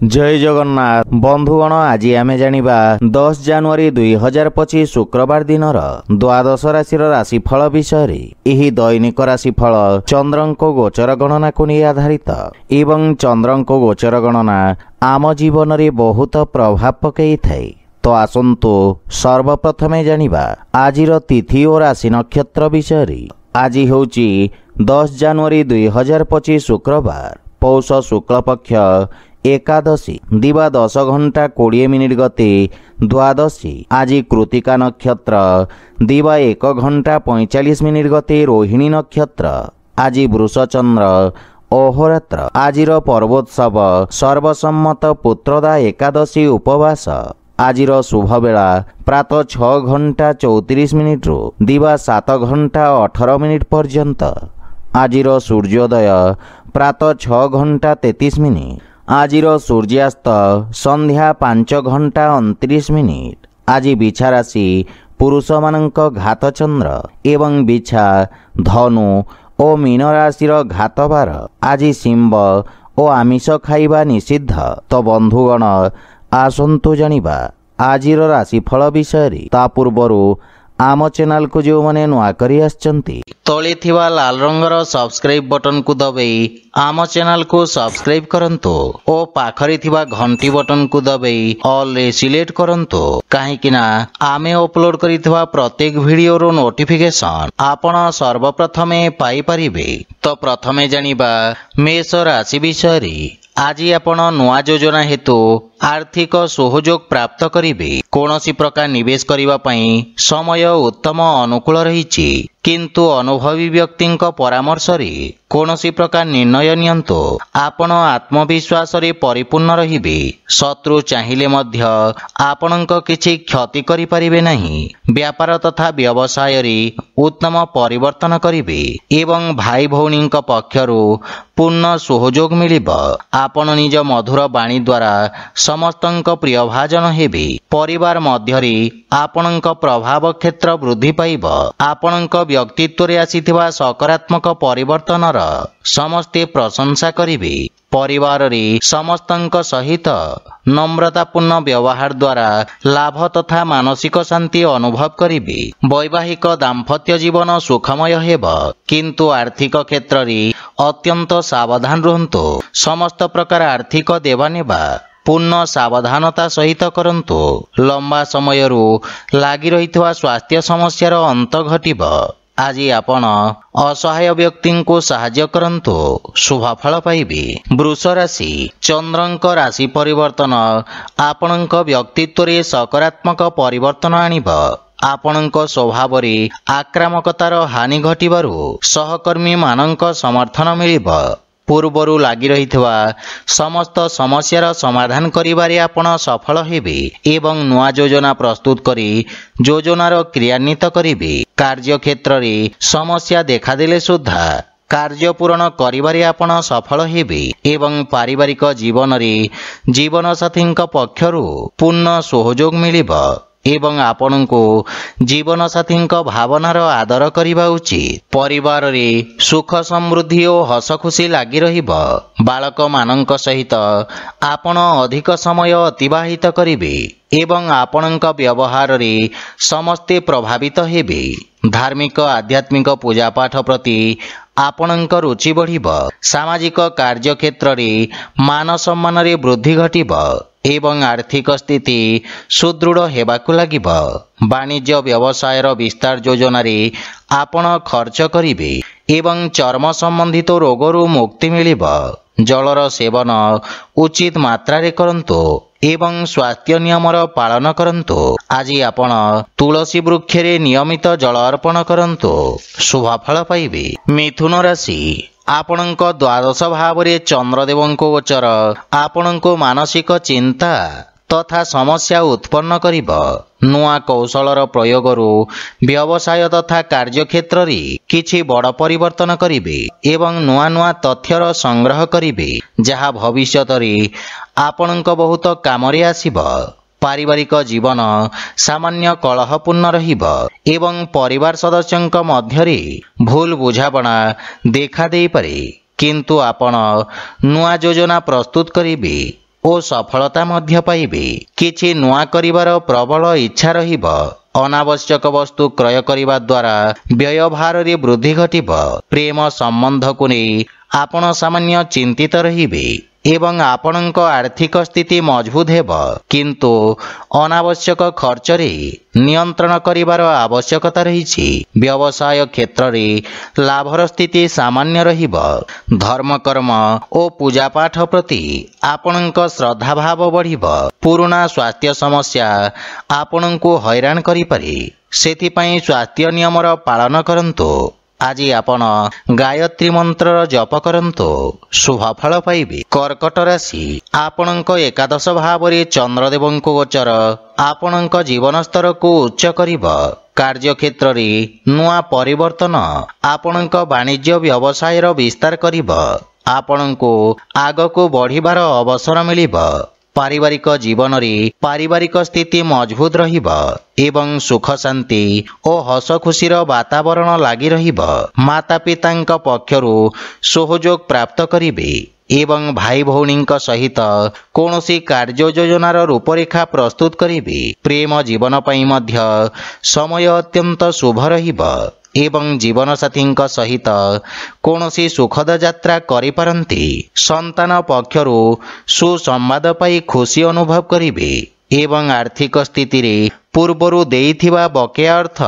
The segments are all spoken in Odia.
जय जगन्नाथ बंधुगण आज आमे जानिबा 10 जनवरी 2025 शुक्रवार दिनर द्वादश राशि राशिफल विषय एही दैनिक राशिफल चंद्रंको गोचर गणना को नहीं आधारित एवं चंद्रंको गोचर गणना आम जीवन रे बहुत प्रभाव पकई थाए। तो आसंतु सर्वप्रथमे जानिबा आजिर तिथि और राशि नक्षत्र विषय। आज होची 10 जनवरी 2025 शुक्रवार पौष शुक्ल पक्ष एकादशी दिवा 10 घंटा 20 मिनिट गते द्वादशी। आज कृतिका नक्षत्र दिवा 1 घंटा 45 मिनिट गते रोहिणी नक्षत्र। आज वृषचंद्र अहोरात्र। आजिर पर्वोत्सव सर्वसम्मत पुत्रदा एकादशी उपवास। आजिर शुभ बेला प्रातः 6 घंटा 34 मिनिट रु दिवा 7 घंटा 18 मिनिट पर्यंत। आजिर सूर्योदय प्रातः 6 घंटा 33 मिनिट। आजिर सूर्यास्त संध्या 5 घंटा 29 मिनिट। आज बिछा राशि पुरुष मानक घात चंद्र एवं बिछा धनु और मीन राशि घात बार। आज सिंह और आमिष खाइबा निषिद्ध। तो बंधुगण आसंतु जानिबा आजिर राशिफल विषय। ता पूर्वरु आम चैनल को जो माने नुआ करी आछंती तळे थिबा लाल रंगर सब्सक्राइब बटन को दबाई आम चैनल को सब्सक्राइब करंतु और पाखरे थिबा घंटी बटन को दबाई ऑल रे सिलेक्ट करंतु काहेकि ना आमे अपलोड करिथबा प्रत्येक वीडियो रो नोटिफिकेशन आपण सर्वप्रथमे पाई परिबे। तो प्रथमे जानिबा मेष राशि विषय। आज आपण नुआ योजना हेतु आर्थिक सहयोग प्राप्त करिबे। कोनोसी प्रकार निवेश करिबा पई समय उत्तम अनुकूल रहिछि किंतु अनुभवी व्यक्ति परामर्श रे कोनोसी प्रकार निर्णय नियंतु। आपण आत्मविश्वास रे परिपूर्ण रहिबे। शत्रु चाहिले मध्य आपणक किछि क्षति करि परिबे नाही। व्यापार तथा व्यवसाय रे उत्तम परिवर्तन करिबे एवं भाई भौणीक पक्षरु पूर्ण सहयोग मिलिबो। आपण निज मधुर बाणी द्वारा समस्तंक प्रिय भाजन हेबे। परिवार मध्य रे आपणक प्रभाव क्षेत्र वृद्धि पाइब। आपणक व्यक्तित्व रे आसीथिबा सकारात्मक परिवर्तनर समस्ते प्रशंसा करिबे। परिवार रे समस्तंक सहित नम्रतापूर्ण व्यवहार द्वारा लाभ तथा मानसिक शांति अनुभव करिबे। वैवाहिक दाम्पत्य जीवन सुखमय हेब किंतु आर्थिक क्षेत्र रे अत्यंत सावधान रहंतु। समस्त प्रकार आर्थिक देवानेबा पूर्ण सावधानता सहित करंतु। लंबा समय लागी रहितवा स्वास्थ्य समस्यार अंत घटिब। आज आपण असहाय व्यक्ति को साहाय्य करंतु शुभ फल पाइबे। वृष राशि चंद्रंक राशि परिवर्तन आपणक व्यक्तित्व रे सकारात्मक परिवर्तन आनिब। आपणक स्वभाव रे आक्रामकतार हानि घटिबारु सहकर्मी मानक समर्थन मिलिब। पूर्वरु लागी रहितवा समस्त समस्यार समाधान करिबारे आपण सफल हेबे एवं नुआ योजना प्रस्तुत करी योजनार क्रियान्वित करिबे। कार्य क्षेत्र रे समस्या देखा देले सुद्धा कार्य पूर्ण करिबारे आपण सफल हेबे एवं पारिवारिक जीवन रे जीवन साथीक पक्षरु पूर्ण सहयोग मिलिब एवं आपण को जीवन साथी भावनार आदर करिबा उचित। परिवार रे सुख समृद्धि और हस खुशी लागी रहिब। बालक मानक सहित आपण अधिक समय अतिबाहित करिबे एवं आपणक व्यवहार रे समस्ते प्रभावित हेबे। धार्मिक आध्यात्मिक पूजा पाठ प्रति आपणक रुचि बढ़िब। सामाजिक कार्य क्षेत्र रे मान सम्मान रे वृद्धि घटिब एवं आर्थिक स्थिति सुदृढ़ हेबाकु लागिब। वाणिज्य व्यवसायर विस्तार योजना रे आपण खर्च करिबे एवं चर्म संबंधित रोगरु मुक्ति मिलिब। जलर सेवन उचित मात्रा रे करंतु एवं स्वास्थ्य नियमर पालन करंतु। आज आपण तुलसी वृक्ष रे नियमित जल अर्पण करंतु शुभ फल पाइबे। मिथुन राशि आपणक द्वादश भाव रे चंद्रदेवंको गोचर आपणको मानसिक चिंता तथा समस्या उत्पन्न करिब। नुआ कौशलर प्रयोगरु व्यवसाय तथा कार्य क्षेत्र रे किछि बड़ परिवर्तन करिबे एवं नुआ नुआ तथ्यर संग्रह करिबे जहा भविष्यत रे आपणक बहुत कामरे आसीब। पारिवारिक जीवन सामान्य कलहपूर्ण रहिब एवं परिवार सदस्यंक मध्यरे भूल बुझाबणा देखा देई पारे किंतु आपण नुआ योजना प्रस्तुत करिबे ଓ ସଫଳତା ମଧ୍ୟ ପାଇବେ। କିଛି ନୂଆ କରିବାର ପ୍ରବଳ ଇଚ୍ଛା ରହିବ। ଅନାବଶ୍ୟକ ବସ୍ତୁ କ୍ରୟ କରିବା ଦ୍ୱାରା ବ୍ୟୟଭାରରେ ବୃଦ୍ଧି ଘଟିବ। ପ୍ରେମ ସମ୍ବନ୍ଧକୁ ନେଇ ଆପଣ ସାମାନ୍ୟ ଚିନ୍ତିତ ରହିବେ ଏବଂ ଆପଣଙ୍କ ଆର୍ଥିକ ସ୍ଥିତି ମଜବୁତ ହେବ। କିନ୍ତୁ ଅନାବଶ୍ୟକ ଖର୍ଚ୍ଚରେ ନିୟନ୍ତ୍ରଣ କରିବାର ଆବଶ୍ୟକତା ରହିଛି। ବ୍ୟବସାୟ କ୍ଷେତ୍ରରେ ଲାଭର ସ୍ଥିତି ସାମାନ୍ୟ ରହିବ। ଧର୍ମକର୍ମ ଓ ପୂଜାପାଠ ପ୍ରତି ଆପଣଙ୍କ ଶ୍ରଦ୍ଧାଭାବ ବଢ଼ିବ। ପୁରୁଣା ସ୍ୱାସ୍ଥ୍ୟ ସମସ୍ୟା ଆପଣଙ୍କୁ ହଇରାଣ କରିପାରେ, ସେଥିପାଇଁ ସ୍ୱାସ୍ଥ୍ୟ ନିୟମର ପାଳନ କରନ୍ତୁ। ଆଜି ଆପଣ ଗାୟତ୍ରୀ ମନ୍ତ୍ରର ଜପ କରନ୍ତୁ, ଶୁଭଫଳ ପାଇବେ। କର୍କଟ ରାଶି, ଆପଣଙ୍କ ଏକାଦଶ ଭାବରେ ଚନ୍ଦ୍ରଦେବଙ୍କ ଗୋଚର ଆପଣଙ୍କ ଜୀବନ ସ୍ତରକୁ ଉଚ୍ଚ କରିବ। କାର୍ଯ୍ୟକ୍ଷେତ୍ରରେ ନୂଆ ପରିବର୍ତ୍ତନ ଆପଣଙ୍କ ବାଣିଜ୍ୟ ବ୍ୟବସାୟର ବିସ୍ତାର କରିବ। ଆପଣଙ୍କୁ ଆଗକୁ ବଢ଼ିବାର ଅବସର ମିଳିବ। ପାରିବାରିକ ଜୀବନରେ ପାରିବାରିକ ସ୍ଥିତି ମଜବୁତ ରହିବ ଏବଂ ସୁଖ ଶାନ୍ତି ଓ ହସ ଖୁସିର ବାତାବରଣ ଲାଗି ରହିବ। ମାତା ପିତାଙ୍କ ପକ୍ଷରୁ ସହଯୋଗ ପ୍ରାପ୍ତ କରିବେ ଏବଂ ଭାଇ ଭଉଣୀଙ୍କ ସହିତ କୌଣସି କାର୍ଯ୍ୟ ଯୋଜନାର ରୂପରେଖା ପ୍ରସ୍ତୁତ କରିବେ। ପ୍ରେମ ଜୀବନ ପାଇଁ ମଧ୍ୟ ସମୟ ଅତ୍ୟନ୍ତ ଶୁଭ ରହିବ ଏବଂ ଜୀବନସାଥୀଙ୍କ ସହିତ କୌଣସି ସୁଖଦ ଯାତ୍ରା କରିପାରନ୍ତି। ସନ୍ତାନ ପକ୍ଷରୁ ସୁସମ୍ବାଦ ପାଇ ଖୁସି ଅନୁଭବ କରିବେ ଏବଂ ଆର୍ଥିକ ସ୍ଥିତିରେ ପୂର୍ବରୁ ଦେଇଥିବା ବକେୟା ଅର୍ଥ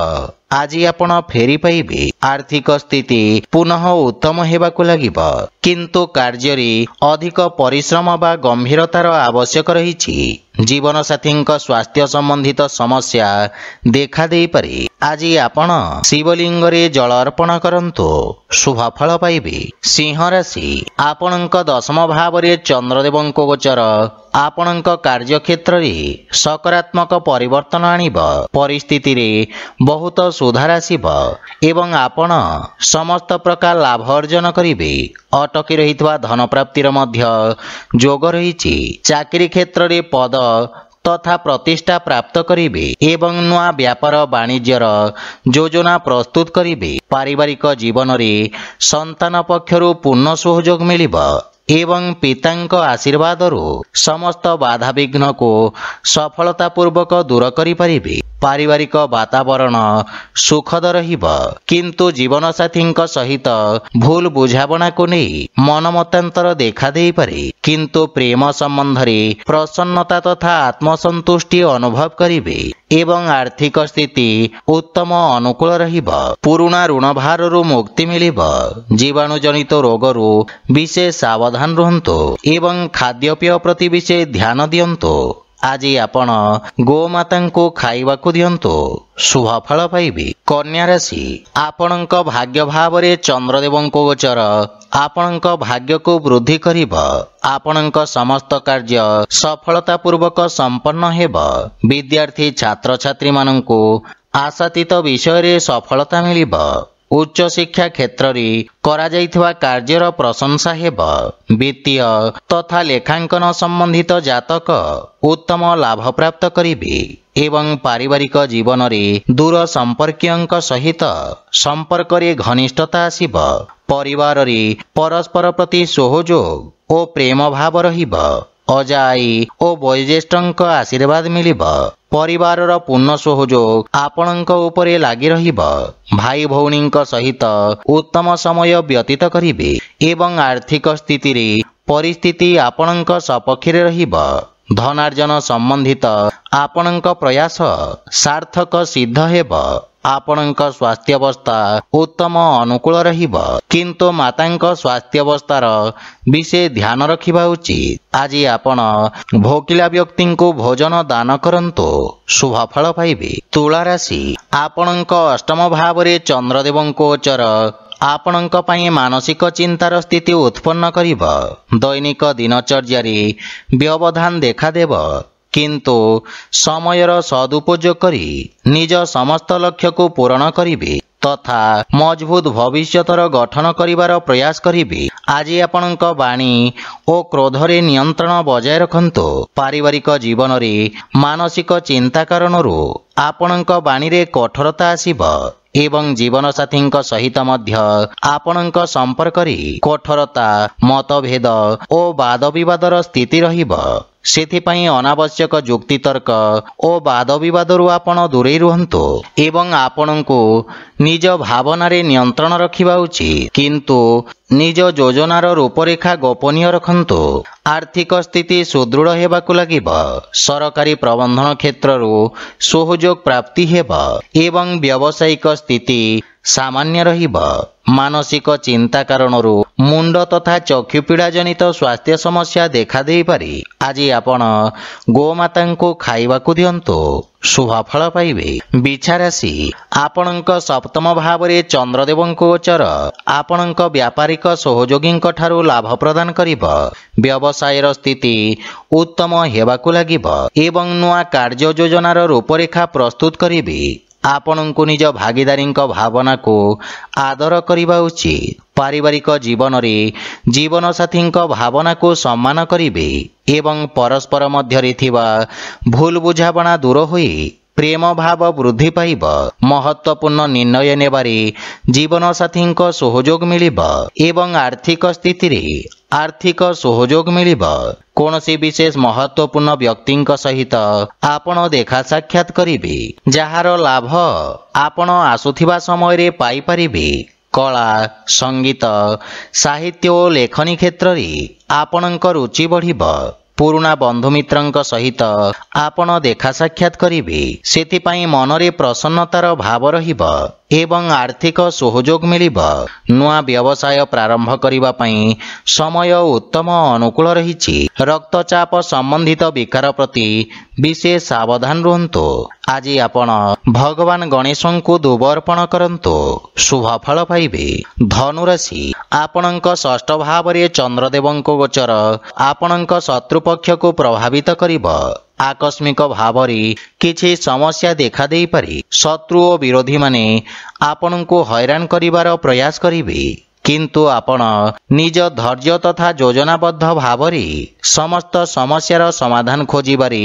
ଆଜି ଆପଣ ଫେରି ପାଇବେ। ଆର୍ଥିକ ସ୍ଥିତି ପୁନଃ ଉତ୍ତମ ହେବାକୁ ଲାଗିବ, କିନ୍ତୁ କାର୍ଯ୍ୟରେ ଅଧିକ ପରିଶ୍ରମ ବା ଗମ୍ଭୀରତାର ଆବଶ୍ୟକ ରହିଛି। ଜୀବନସାଥୀଙ୍କ ସ୍ୱାସ୍ଥ୍ୟ ସମ୍ବନ୍ଧିତ ସମସ୍ୟା ଦେଖା ଦେଇପାରେ। ଆଜି ଆପଣ ଶିବଲିଙ୍ଗରେ ଜଳ ଅର୍ପଣ କରନ୍ତୁ, ଶୁଭଫଳ ପାଇବେ। ସିଂହ ରାଶି, ଆପଣଙ୍କ ଦଶମ ଭାବରେ ଚନ୍ଦ୍ରଦେବଙ୍କ ଗୋଚର ଆପଣଙ୍କ କାର୍ଯ୍ୟକ୍ଷେତ୍ରରେ ସକାରାତ୍ମକ ପରିବର୍ତ୍ତନ ଆଣିବ। ପରିସ୍ଥିତିରେ ବହୁତ ସୁଧାର ଆସିବ ଏବଂ ଆପଣ ସମସ୍ତ ପ୍ରକାର ଲାଭ ଅର୍ଜନ କରିବେ। ଅଟକି ରହିଥିବା ଧନ ପ୍ରାପ୍ତିର ମଧ୍ୟ ଯୋଗ ରହିଛି। ଚାକିରି କ୍ଷେତ୍ରରେ ପଦ ତଥା ପ୍ରତିଷ୍ଠା ପ୍ରାପ୍ତ କରିବେ ଏବଂ ନୂଆ ବ୍ୟାପାର ବାଣିଜ୍ୟର ଯୋଜନା ପ୍ରସ୍ତୁତ କରିବେ। ପାରିବାରିକ ଜୀବନରେ ସନ୍ତାନ ପକ୍ଷରୁ ପୂର୍ଣ୍ଣ ସହଯୋଗ ମିଳିବ ଏବଂ ପିତାଙ୍କ ଆଶୀର୍ବାଦରୁ ସମସ୍ତ ବାଧାବିଘ୍ନକୁ ସଫଳତାପୂର୍ବକ ଦୂର କରିପାରିବେ। ପାରିବାରିକ ବାତାବରଣ ସୁଖଦ ରହିବ, କିନ୍ତୁ ଜୀବନସାଥୀଙ୍କ ସହିତ ଭୁଲ ବୁଝାମଣାକୁ ନେଇ ମନମତାନ୍ତର ଦେଖା ଦେଇପାରେ। କିନ୍ତୁ ପ୍ରେମ ସମ୍ବନ୍ଧରେ ପ୍ରସନ୍ନତା ତଥା ଆତ୍ମସନ୍ତୁଷ୍ଟି ଅନୁଭବ କରିବେ ଏବଂ ଆର୍ଥିକ ସ୍ଥିତି ଉତ୍ତମ ଅନୁକୂଳ ରହିବ। ପୁରୁଣା ଋଣ ଭାରରୁ ମୁକ୍ତି ମିଳିବ। ଜୀବାଣୁଜନିତ ରୋଗରୁ ବିଶେଷ ସାବଧାନ ରୁହନ୍ତୁ ଏବଂ ଖାଦ୍ୟପେୟ ପ୍ରତି ବିଶେଷ ଧ୍ୟାନ ଦିଅନ୍ତୁ। ଆଜି ଆପଣ ଗୋମାତାଙ୍କୁ ଖାଇବାକୁ ଦିଅନ୍ତୁ, ଶୁଭଫଳ ପାଇବେ। କନ୍ୟା ରାଶି, ଆପଣଙ୍କ ଭାଗ୍ୟ ଭାବରେ ଚନ୍ଦ୍ରଦେବଙ୍କ ଗୋଚର ଆପଣଙ୍କ ଭାଗ୍ୟକୁ ବୃଦ୍ଧି କରିବ। ଆପଣଙ୍କ ସମସ୍ତ କାର୍ଯ୍ୟ ସଫଳତାପୂର୍ବକ ସମ୍ପନ୍ନ ହେବ। ବିଦ୍ୟାର୍ଥୀ ଛାତ୍ରଛାତ୍ରୀମାନଙ୍କୁ ଆଶାତୀତ ବିଷୟରେ ସଫଳତା ମିଳିବ। ଉଚ୍ଚଶିକ୍ଷା କ୍ଷେତ୍ରରେ କରାଯାଇଥିବା କାର୍ଯ୍ୟର ପ୍ରଶଂସା ହେବ। ବିତ୍ତୀୟ ତଥା ଲେଖାଙ୍କନ ସମ୍ବନ୍ଧିତ ଜାତକ ଉତ୍ତମ ଲାଭ ପ୍ରାପ୍ତ କରିବେ ଏବଂ ପାରିବାରିକ ଜୀବନରେ ଦୂର ସମ୍ପର୍କୀୟଙ୍କ ସହିତ ସମ୍ପର୍କରେ ଘନିଷ୍ଠତା ଆସିବ। ପରିବାରରେ ପରସ୍ପର ପ୍ରତି ସହଯୋଗ ଓ ପ୍ରେମ ଭାବ ରହିବ। ଅଜା ଆଈ ଓ ବୟୋଜ୍ୟେଷ୍ଠଙ୍କ ଆଶୀର୍ବାଦ ମିଳିବ। ପରିବାରର ପୂର୍ଣ୍ଣ ସହଯୋଗ ଆପଣଙ୍କ ଉପରେ ଲାଗି ରହିବ। ଭାଇ ଭଉଣୀଙ୍କ ସହିତ ଉତ୍ତମ ସମୟ ବ୍ୟତୀତ କରିବେ ଏବଂ ଆର୍ଥିକ ସ୍ଥିତିରେ ପରିସ୍ଥିତି ଆପଣଙ୍କ ସପକ୍ଷରେ ରହିବ। ଧନାର୍ଜନ ସମ୍ବନ୍ଧିତ ଆପଣଙ୍କ ପ୍ରୟାସ ସାର୍ଥକ ସିଦ୍ଧ ହେବ। ଆପଣଙ୍କ ସ୍ୱାସ୍ଥ୍ୟାବସ୍ଥା ଉତ୍ତମ ଅନୁକୂଳ ରହିବ, କିନ୍ତୁ ମାତାଙ୍କ ସ୍ୱାସ୍ଥ୍ୟାବସ୍ଥାର ବିଶେଷ ଧ୍ୟାନ ରଖିବା ଉଚିତ। ଆଜି ଆପଣ ଭୋକିଲା ବ୍ୟକ୍ତିଙ୍କୁ ଭୋଜନ ଦାନ କରନ୍ତୁ, ଶୁଭଫଳ ପାଇବେ। ତୁଳା ରାଶି, ଆପଣଙ୍କ ଅଷ୍ଟମ ଭାବରେ ଚନ୍ଦ୍ରଦେବଙ୍କ ଗୋଚର ଆପଣଙ୍କ ପାଇଁ ମାନସିକ ଚିନ୍ତାର ସ୍ଥିତି ଉତ୍ପନ୍ନ କରିବ। ଦୈନିକ ଦିନଚର୍ଯ୍ୟାରେ ବ୍ୟବଧାନ ଦେଖାଦେବ, କିନ୍ତୁ ସମୟର ସଦୁପଯୋଗ କରି ନିଜ ସମସ୍ତ ଲକ୍ଷ୍ୟକୁ ପୂରଣ କରିବେ ତଥା ମଜବୁତ ଭବିଷ୍ୟତର ଗଠନ କରିବାର ପ୍ରୟାସ କରିବେ। ଆଜି ଆପଣଙ୍କ ବାଣୀ ଓ କ୍ରୋଧରେ ନିୟନ୍ତ୍ରଣ ବଜାୟ ରଖନ୍ତୁ। ପାରିବାରିକ ଜୀବନରେ ମାନସିକ ଚିନ୍ତା କାରଣରୁ ଆପଣଙ୍କ ବାଣୀରେ କଠୋରତା ଆସିବ ଏବଂ ଜୀବନସାଥୀଙ୍କ ସହିତ ମଧ୍ୟ ଆପଣଙ୍କ ସମ୍ପର୍କରେ କଠୋରତା, ମତଭେଦ ଓ ବାଦବିବାଦର ସ୍ଥିତି ରହିବ। ସେଥିପାଇଁ ଅନାବଶ୍ୟକ ଯୁକ୍ତିତର୍କ ଓ ବାଦବିବାଦରୁ ଆପଣ ଦୂରେଇ ରୁହନ୍ତୁ ଏବଂ ଆପଣଙ୍କୁ ନିଜ ଭାବନାରେ ନିୟନ୍ତ୍ରଣ ରଖିବା ଉଚିତ। କିନ୍ତୁ ନିଜ ଯୋଜନାର ରୂପରେଖା ଗୋପନୀୟ ରଖନ୍ତୁ। ଆର୍ଥିକ ସ୍ଥିତି ସୁଦୃଢ଼ ହେବାକୁ ଲାଗିବ। ସରକାରୀ ପ୍ରବନ୍ଧନ କ୍ଷେତ୍ରରୁ ସହଯୋଗ ପ୍ରାପ୍ତି ହେବ ଏବଂ ବ୍ୟବସାୟିକ ସ୍ଥିତି ସାମାନ୍ୟ ରହିବ। ମାନସିକ ଚିନ୍ତା କାରଣରୁ ମୁଣ୍ଡ ତଥା ଚକ୍ଷୁପୀଡ଼ା ଜନିତ ସ୍ୱାସ୍ଥ୍ୟ ସମସ୍ୟା ଦେଖାଦେଇପାରେ। ଆଜି ଆପଣ ଗୋମାତାଙ୍କୁ ଖାଇବାକୁ ଦିଅନ୍ତୁ, ଶୁଭଫଳ ପାଇବେ। ବିଛା ରାଶି, ଆପଣଙ୍କ ସପ୍ତମ ଭାବରେ ଚନ୍ଦ୍ରଦେବଙ୍କ ଗୋଚର ଆପଣଙ୍କ ବ୍ୟାପାରିକ ସହଯୋଗୀଙ୍କ ଠାରୁ ଲାଭ ପ୍ରଦାନ କରିବ। ବ୍ୟବସାୟର ସ୍ଥିତି ଉତ୍ତମ ହେବାକୁ ଲାଗିବ ଏବଂ ନୂଆ କାର୍ଯ୍ୟ ଯୋଜନାର ରୂପରେଖା ପ୍ରସ୍ତୁତ କରିବେ। ଆପଣଙ୍କୁ ନିଜ ଭାଗିଦାରୀଙ୍କ ଭାବନାକୁ ଆଦର କରିବା ଉଚିତ। ପାରିବାରିକ ଜୀବନରେ ଜୀବନସାଥୀଙ୍କ ଭାବନାକୁ ସମ୍ମାନ କରିବେ ଏବଂ ପରସ୍ପର ମଧ୍ୟରେ ଥିବା ଭୁଲ ବୁଝାମଣା ଦୂର ହୋଇ ପ୍ରେମ ଭାବ ବୃଦ୍ଧି ପାଇବ। ମହତ୍ୱପୂର୍ଣ୍ଣ ନିର୍ଣ୍ଣୟ ନେବାରେ ଜୀବନସାଥୀଙ୍କ ସହଯୋଗ ମିଳିବ ଏବଂ ଆର୍ଥିକ ସ୍ଥିତିରେ ଆର୍ଥିକ ସହଯୋଗ ମିଳିବ। କୌଣସି ବିଶେଷ ମହତ୍ୱପୂର୍ଣ୍ଣ ବ୍ୟକ୍ତିଙ୍କ ସହିତ ଆପଣ ଦେଖା ସାକ୍ଷାତ କରିବେ, ଯାହାର ଲାଭ ଆପଣ ଆସୁଥିବା ସମୟରେ ପାଇପାରିବେ। କଳା, ସଙ୍ଗୀତ, ସାହିତ୍ୟ ଓ ଲେଖନୀ କ୍ଷେତ୍ରରେ ଆପଣଙ୍କ ରୁଚି ବଢ଼ିବ। ପୁରୁଣା ବନ୍ଧୁମିତ୍ରଙ୍କ ସହିତ ଆପଣ ଦେଖା ସାକ୍ଷାତ କରିବେ, ସେଥିପାଇଁ ମନରେ ପ୍ରସନ୍ନତାର ଭାବ ରହିବ ଏବଂ ଆର୍ଥିକ ସହଯୋଗ ମିଳିବ। ନୂଆ ବ୍ୟବସାୟ ପ୍ରାରମ୍ଭ କରିବା ପାଇଁ ସମୟ ଉତ୍ତମ ଅନୁକୂଳ ରହିଛି। ରକ୍ତଚାପ ସମ୍ବନ୍ଧିତ ବିକାର ପ୍ରତି ବିଶେଷ ସାବଧାନ ରୁହନ୍ତୁ। ଆଜି ଆପଣ ଭଗବାନ ଗଣେଶଙ୍କୁ ଦୁବ ଅର୍ପଣ କରନ୍ତୁ, ଶୁଭଫଳ ପାଇବେ। ଧନୁରାଶି, ଆପଣଙ୍କ ଷଷ୍ଠ ଭାବରେ ଚନ୍ଦ୍ରଦେବଙ୍କ ଗୋଚର ଆପଣଙ୍କ ଶତ୍ରୁପକ୍ଷକୁ ପ୍ରଭାବିତ କରିବ। ଆକସ୍ମିକ ଭାବରେ କିଛି ସମସ୍ୟା ଦେଖାଦେଇପାରେ। ଶତ୍ରୁ ଓ ବିରୋଧୀମାନେ ଆପଣଙ୍କୁ ହଇରାଣ କରିବାର ପ୍ରୟାସ କରିବେ, କିନ୍ତୁ ଆପଣ ନିଜ ଧୈର୍ଯ୍ୟ ତଥା ଯୋଜନାବଦ୍ଧ ଭାବରେ ସମସ୍ତ ସମସ୍ୟାର ସମାଧାନ ଖୋଜିବାରେ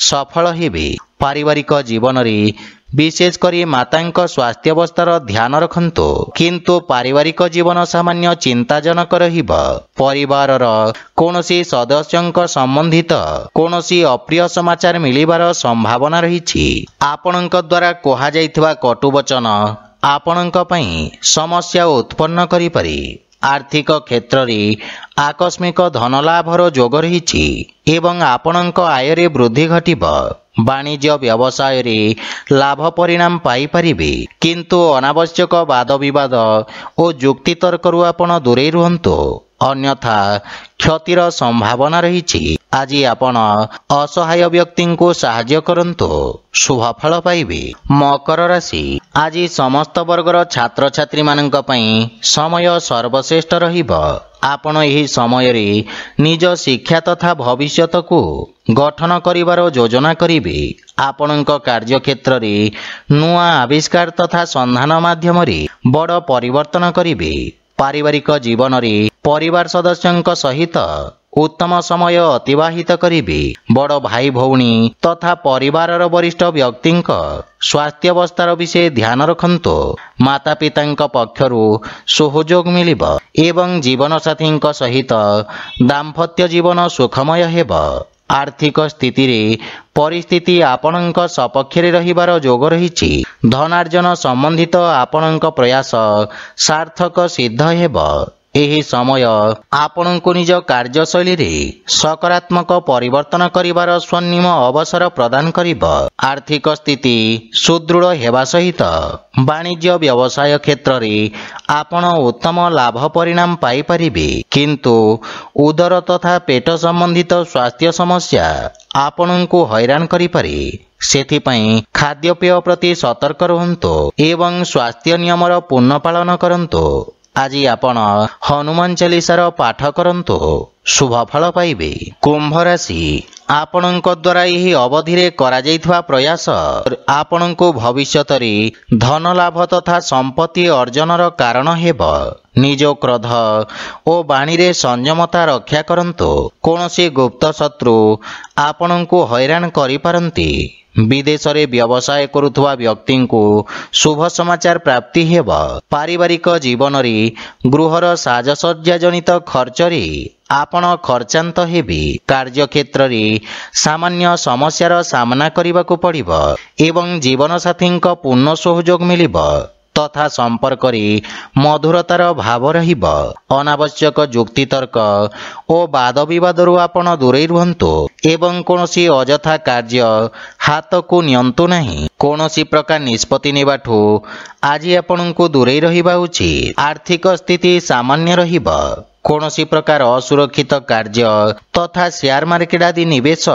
ସଫଳ ହେବେ। ପାରିବାରିକ ଜୀବନରେ ବିଶେଷ କରି ମାତାଙ୍କ ସ୍ୱାସ୍ଥ୍ୟାବସ୍ଥାର ଧ୍ୟାନ ରଖନ୍ତୁ, କିନ୍ତୁ ପାରିବାରିକ ଜୀବନ ସାମାନ୍ୟ ଚିନ୍ତାଜନକ ରହିବ। ପରିବାରର କୌଣସି ସଦସ୍ୟଙ୍କ ସମ୍ବନ୍ଧିତ କୌଣସି ଅପ୍ରିୟ ସମାଚାର ମିଳିବାର ସମ୍ଭାବନା ରହିଛି। ଆପଣଙ୍କ ଦ୍ୱାରା କୁହାଯାଇଥିବା କଟୁବଚନ ଆପଣଙ୍କ ପାଇଁ ସମସ୍ୟା ଉତ୍ପନ୍ନ କରିପାରେ। ଆର୍ଥିକ କ୍ଷେତ୍ରରେ ଆକସ୍ମିକ ଧନଲାଭର ଯୋଗ ରହିଛି ଏବଂ ଆପଣଙ୍କ ଆୟରେ ବୃଦ୍ଧି ଘଟିବ। ବାଣିଜ୍ୟ ବ୍ୟବସାୟରେ ଲାଭ ପରିଣାମ ପାଇପାରିବେ, କିନ୍ତୁ ଅନାବଶ୍ୟକ ବାଦବିବାଦ ଓ ଯୁକ୍ତିତର୍କରୁ ଆପଣ ଦୂରେଇ ରୁହନ୍ତୁ, ଅନ୍ୟଥା କ୍ଷତିର ସମ୍ଭାବନା ରହିଛି। ଆଜି ଆପଣ ଅସହାୟ ବ୍ୟକ୍ତିଙ୍କୁ ସାହାଯ୍ୟ କରନ୍ତୁ, ଶୁଭଫଳ ପାଇବେ। ମକର ରାଶି, ଆଜି ସମସ୍ତ ବର୍ଗର ଛାତ୍ରଛାତ୍ରୀମାନଙ୍କ ପାଇଁ ସମୟ ସର୍ବଶ୍ରେଷ୍ଠ ରହିବ। ଆପଣ ଏହି ସମୟରେ ନିଜ ଶିକ୍ଷା ତଥା ଭବିଷ୍ୟତକୁ ଗଠନ କରିବାର ଯୋଜନା କରିବେ। ଆପଣଙ୍କ କାର୍ଯ୍ୟକ୍ଷେତ୍ରରେ ନୂଆ ଆବିଷ୍କାର ତଥା ସନ୍ଧାନ ମାଧ୍ୟମରେ ବଡ଼ ପରିବର୍ତ୍ତନ କରିବେ। ପାରିବାରିକ ଜୀବନରେ ପରିବାର ସଦସ୍ୟଙ୍କ ସହିତ ଉତ୍ତମ ସମୟ ଅତିବାହିତ କରିବେ। ବଡ଼ ଭାଇ ଭଉଣୀ ତଥା ପରିବାରର ବରିଷ୍ଠ ବ୍ୟକ୍ତିଙ୍କ ସ୍ୱାସ୍ଥ୍ୟାବସ୍ଥାର ବିଷୟ ଧ୍ୟାନ ରଖନ୍ତୁ। ମାତାପିତାଙ୍କ ପକ୍ଷରୁ ସହଯୋଗ ମିଳିବ ଏବଂ ଜୀବନସାଥୀଙ୍କ ସହିତ ଦାମ୍ପତ୍ୟ ଜୀବନ ସୁଖମୟ ହେବ। ଆର୍ଥିକ ସ୍ଥିତିରେ ପରିସ୍ଥିତି ଆପଣଙ୍କ ସପକ୍ଷରେ ରହିବାର ଯୋଗ ରହିଛି। ଧନାର୍ଜନ ସମ୍ବନ୍ଧିତ ଆପଣଙ୍କ ପ୍ରୟାସ ସାର୍ଥକ ସିଦ୍ଧ ହେବ। ଏହି ସମୟ ଆପଣଙ୍କୁ ନିଜ କାର୍ଯ୍ୟଶୈଳୀରେ ସକାରାତ୍ମକ ପରିବର୍ତ୍ତନ କରିବାର ସ୍ୱର୍ଣ୍ଣିମ ଅବସର ପ୍ରଦାନ କରିବ। ଆର୍ଥିକ ସ୍ଥିତି ସୁଦୃଢ଼ ହେବା ସହିତ ବାଣିଜ୍ୟ ବ୍ୟବସାୟ କ୍ଷେତ୍ରରେ ଆପଣ ଉତ୍ତମ ଲାଭ ପରିଣାମ ପାଇପାରିବେ, କିନ୍ତୁ ଉଦର ତଥା ପେଟ ସମ୍ବନ୍ଧିତ ସ୍ୱାସ୍ଥ୍ୟ ସମସ୍ୟା ଆପଣଙ୍କୁ ହଇରାଣ କରିପାରେ। ସେଥିପାଇଁ ଖାଦ୍ୟପେୟ ପ୍ରତି ସତର୍କ ରୁହନ୍ତୁ ଏବଂ ସ୍ୱାସ୍ଥ୍ୟ ନିୟମର ପୂର୍ଣ୍ଣ ପାଳନ କରନ୍ତୁ। ଆଜି ଆପଣ ହନୁମାନ ଚାଲିସାର ପାଠ କରନ୍ତୁ, ଶୁଭଫଳ ପାଇବେ। କୁମ୍ଭ ରାଶି, ଆପଣଙ୍କ ଦ୍ୱାରା ଏହି ଅବଧିରେ କରାଯାଇଥିବା ପ୍ରୟାସ ଆପଣଙ୍କୁ ଭବିଷ୍ୟତରେ ଧନ ଲାଭ ତଥା ସମ୍ପତ୍ତି ଅର୍ଜନର କାରଣ ହେବ। निज क्रोध और बाणी रे संयमता रक्षा करंतु। कौनसी गुप्त शत्रु आपणंकु हैरान करि पारंती। विदेश रे व्यवसाय करुवा व्यक्ति को शुभ समाचार प्राप्ति हेब। पारिवारिक जीवन रे गृहर साजसज्जा जनित खर्च रे आपण खर्चांत हेबी। कार्य क्षेत्र रे सामान्य समस्यार सामना करबाकू पड़िबो एवं जीवन साथी पूर्ण सहयोग मिलिबो तथा संपर्क रे मधुरतार भाव रहिबो। अनावश्यक जुक्तितर्क और वाद विवाद आपण दूरे रुहंतु एवं कौनसी अजथा कार्य हाथ को नियंतु नहीं। कौनसी प्रकार निष्पत्ति नेबाठू आज आपणको दूरे रहिबा उचित। आर्थिक स्थिति सामान्य रहिबो। कौनसी प्रकार असुरक्षित कार्य तथा शेयर मार्केट आदि निवेश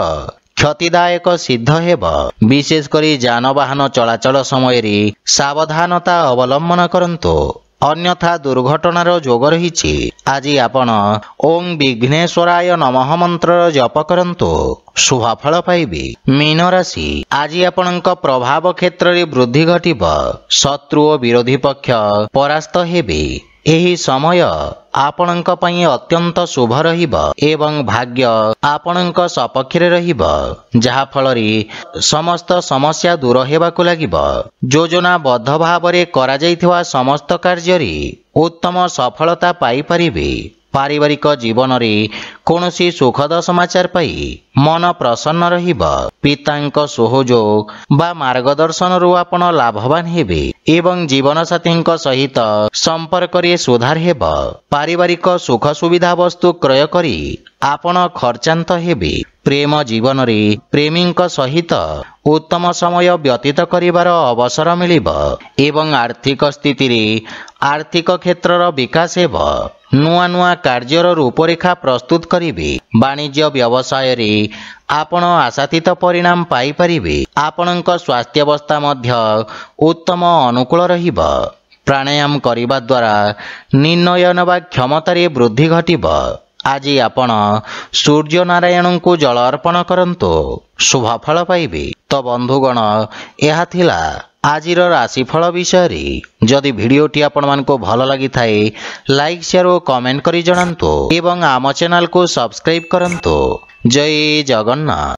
क्षतिदायक सिद्ध हेब। विशेषकर जानवाहन चलाचल समय रे सावधानता अवलंबन करंतु अन्यथा दुर्घटनार जोग रही। आज आपण ओं विघ्नेश्वराय नमः मंत्र जप करंतु शुभफल पाइबे। मीन राशि आज आपणक प्रभाव क्षेत्र रे वृद्धि घटिब। शत्रु और विरोधी पक्ष परास्त हेबे। एही समय आपणक पई अत्यंत शुभ रहिब एवं भाग्य आपणक सपक्ष रे रहिब जहा फल रे समस्त समस्या दूर हेबाकू लागिब। योजनाबद्ध भाव रे करा जायथिवा समस्त कार्य रे उत्तम सफलता पाई परिबे। पारिवारिक जीवन रे कौनसी सुखद समाचार पाई मन प्रसन्न रहिब। पितांक सहयोग बा मार्गदर्शन रु आपण लाभवान हेबे एवं जीवन साथी सहित संपर्क रे सुधार हेब। पारिवारिक सुख सुविधा वस्तु क्रय करी आपण खर्चांत हेबे। प्रेम जीवन रे प्रेमी सहित उत्तम समय व्यतीत करिवार अवसर मिलिब एवं आर्थिक स्थिति रे आर्थिक क्षेत्रर विकास हेब। नुआ नुआ कार्यर रूपरेखा प्रस्तुत करिवे। वाणिज्य व्यवसाय रे आपण आशातीत परिणाम पाई परिबे। आपणक स्वास्थ्यावस्था मध्य उत्तम अनुकूल रहिब। प्राणायाम करिबा द्वारा निर्णय नवा क्षमता रे वृद्धि घटिब। आज आपण सूर्य नारायण को जल अर्पण करंतु शुभफल पाइबे। तो बंधुगण यह थिला आजिर राशिफल विषय। जदि भिडियोटी आपण मानको भल लगी थाए लाइक शेयर और कमेंट करी जणांतु एवं आम चैनल को सब्सक्राइब करंतु। जय जगन्नाथ।